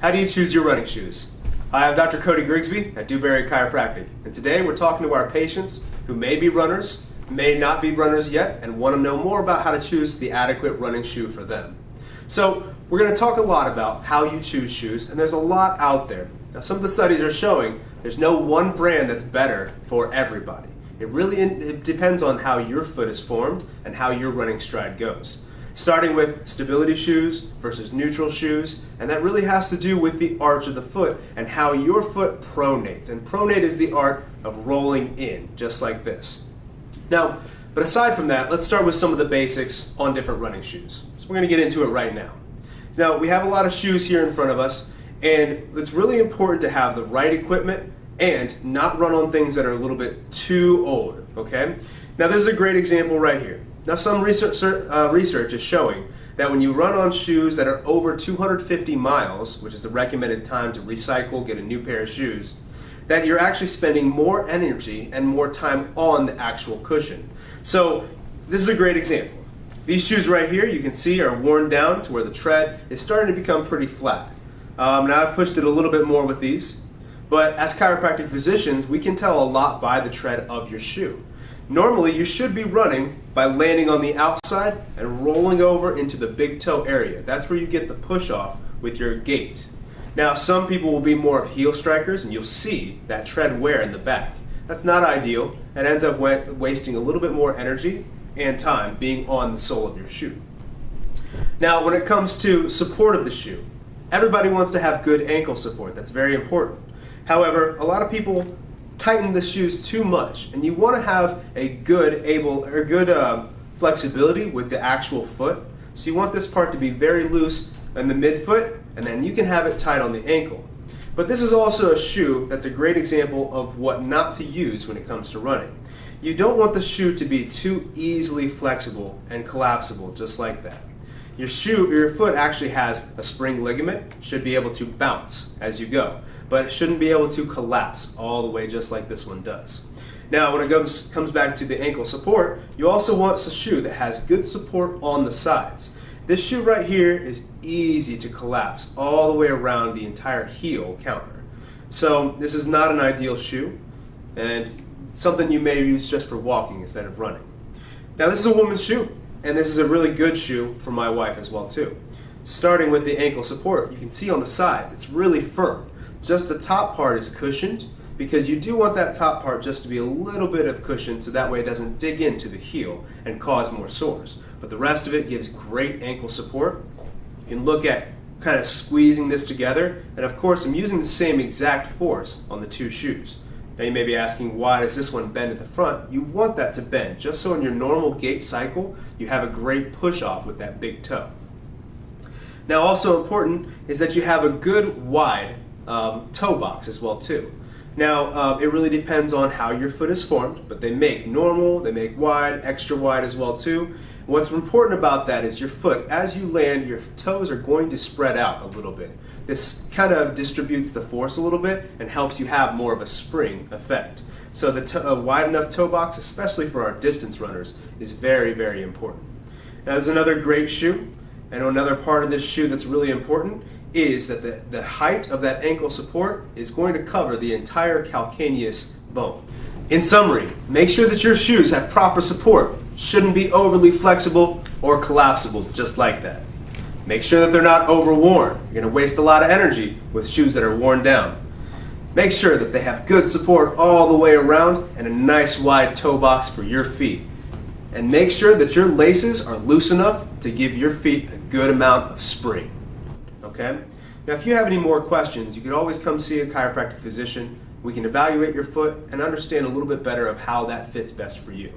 How do you choose your running shoes? Hi, I'm Dr. Cody Grigsby at Dewberry Chiropractic, and today we're talking to our patients who may be runners, may not be runners yet, and want to know more about how to choose the adequate running shoe for them. So we're going to talk a lot about how you choose shoes, and there's a lot out there. Now, some of the studies are showing there's no one brand that's better for everybody. It depends on how your foot is formed and how your running stride goes. Starting with stability shoes versus neutral shoes, and that really has to do with the arch of the foot and how your foot pronates. And pronate is the art of rolling in, just like this. Now, but aside from that, let's start with some of the basics on different running shoes. So we're going to get into it right now. Now, we have a lot of shoes here in front of us, and it's really important to have the right equipment and not run on things that are a little bit too old, okay? Now, this is a great example right here. Now, some research is showing that when you run on shoes that are over 250 miles, which is the recommended time to recycle, get a new pair of shoes, that you're actually spending more energy and more time on the actual cushion. So this is a great example. These shoes right here, you can see, are worn down to where the tread is starting to become pretty flat. Now I've pushed it a little bit more with these, but as chiropractic physicians, we can tell a lot by the tread of your shoe. Normally, you should be running by landing on the outside and rolling over into the big toe area. That's where you get the push off with your gait. Now, some people will be more of heel strikers, and you'll see that tread wear in the back. That's not ideal. It ends up wasting a little bit more energy and time being on the sole of your shoe. Now, when it comes to support of the shoe, everybody wants to have good ankle support. That's very important. However, a lot of people tighten the shoes too much, and you want to have a good flexibility with the actual foot. So you want this part to be very loose in the midfoot, and then you can have it tight on the ankle. But this is also a shoe that's a great example of what not to use when it comes to running. You don't want the shoe to be too easily flexible and collapsible, just like that. Your foot actually has a spring ligament, should be able to bounce as you go, but it shouldn't be able to collapse all the way just like this one does. Now, when it comes back to the ankle support, you also want a shoe that has good support on the sides. This shoe right here is easy to collapse all the way around the entire heel counter. So this is not an ideal shoe, and something you may use just for walking instead of running. Now, this is a woman's shoe, and this is a really good shoe for my wife as well too. Starting with the ankle support, you can see on the sides, it's really firm. Just the top part is cushioned, because you do want that top part just to be a little bit of cushion so that way it doesn't dig into the heel and cause more sores. But the rest of it gives great ankle support. You can look at kind of squeezing this together, and of course I'm using the same exact force on the two shoes. Now you may be asking, why does this one bend at the front? You want that to bend, just so in your normal gait cycle, you have a great push off with that big toe. Now, also important is that you have a good wide toe box as well too. Now, it really depends on how your foot is formed, but they make normal, they make wide, extra wide as well too. What's important about that is your foot, as you land, your toes are going to spread out a little bit. This kind of distributes the force a little bit and helps you have more of a spring effect. So the wide enough toe box, especially for our distance runners, is very, very important. Now, there's another great shoe, and another part of this shoe that's really important is that the height of that ankle support is going to cover the entire calcaneus bone. In summary, make sure that your shoes have proper support. Shouldn't be overly flexible or collapsible, just like that. Make sure that they're not overworn. You're going to waste a lot of energy with shoes that are worn down. Make sure that they have good support all the way around and a nice wide toe box for your feet. And make sure that your laces are loose enough to give your feet a good amount of spring. Okay? Now, if you have any more questions, you can always come see a chiropractic physician. We can evaluate your foot and understand a little bit better of how that fits best for you.